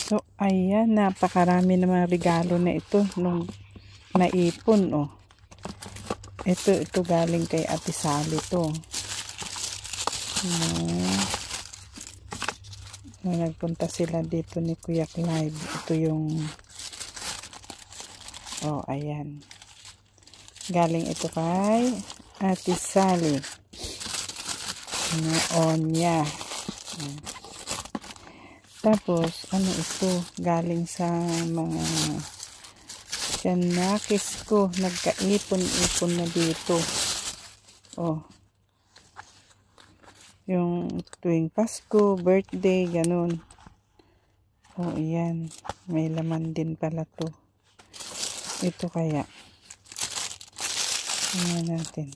So, ayan, napakarami ng mga regalo na ito nung naipon, oh. Ito galing kay Ate Sally to. Nagpunta sila dito ni Kuya Clive. Ito yung, oh, ayan. Galing ito kay Ate Sally. Onya. Tapos, ano ito? Galing sa mga Janakis ko. Nagkaipon-ipon na dito. Oh. Yung tuwing Pasko, birthday, ganun. Oh, ayan. May laman din pala to. Ito kaya. Tingnan natin.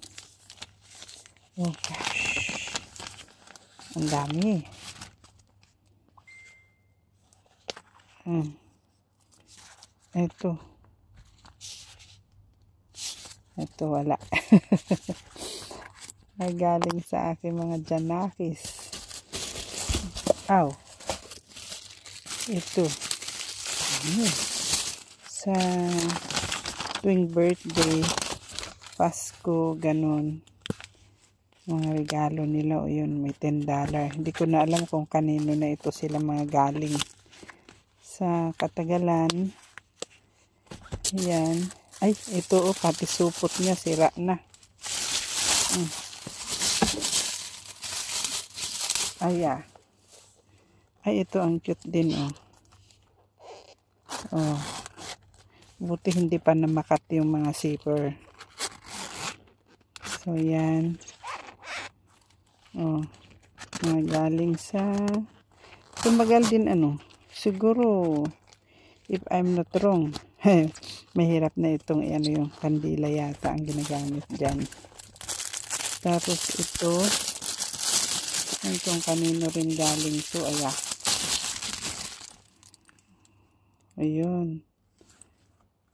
Oh, gosh. Ang dami. Ito wala. Ay galing sa aking mga Janakis. Aw. Ito. Sa tuwing birthday, Pasko, ganun. Mga regalo nila, o yun, may $10. Hindi ko na alam kung kanino na ito sila mga galing. Sa katagalan, yan. Ay, ito, oh, pati supot niya, sira na. Ay, ito ang cute din, oh. Oh. Buti hindi pa namakat yung mga zipper. So, yan. Oh. Mga galing sa tumagal din, ano. Siguro, if I'm not wrong, mahirap na itong yung kandila yata ang ginagamit dyan. Tapos ito, itong kanino rin galing to, ayun.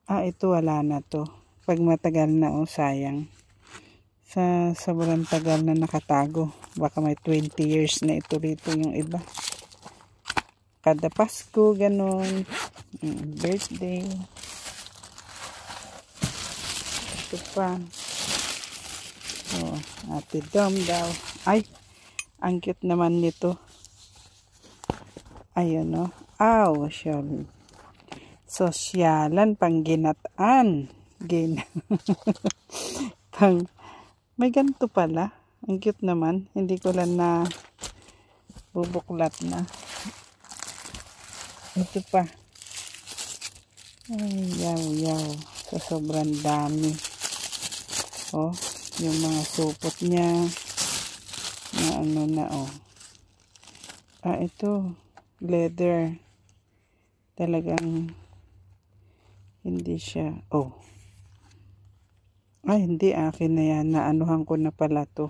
Ito wala na to. Pag matagal na, oh, sayang. Sa sobrang tagal na nakatago. Baka may 20 years na ito rito yung iba. Kada Pasko, ganun. Birthday. Ito pa. Oh, Ate Dom daw. Ay, ang cute naman nito. Ayun, no. Aw, sosyalan, pangginataan. May ganito pala. Ang cute naman. Hindi ko lang na bubuklat na. Ito pa. Ay, yaw. So, sobrang dami. Oh, yung mga supot niya. Na ano na, oh. Ito. Leather. Talagang hindi siya. Oh. Ay, hindi. Akin na yan. Naanuhan ko na pala to.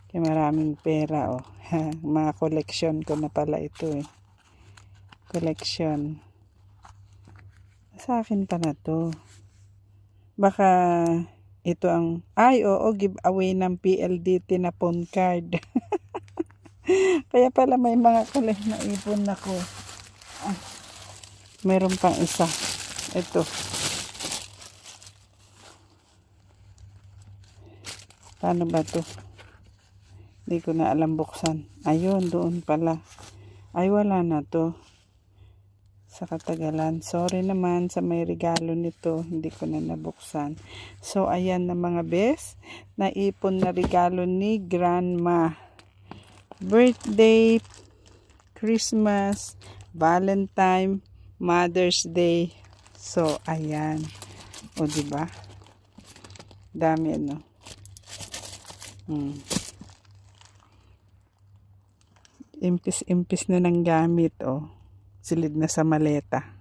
Kaya maraming pera, oh. Mga collection ko na pala ito, eh. Collection. Sa akin pala to. Baka ito ang, oo, giveaway ng PLDT na phone card. Kaya pala may mga na ipon ako. Meron pang isa. Ito. Paano ba to? Hindi ko na alam buksan. Ayun, doon pala. Ay, wala na to. Sa katagalan. Sorry naman sa may regalo nito. Hindi ko na nabuksan. So, ayan na mga bes. Naipon na regalo ni Grandma. Birthday, Christmas, Valentine, Mother's Day. So, ayan. O, diba? Dami, ano. Impis na ng gamit, oh. Silid na sa maleta.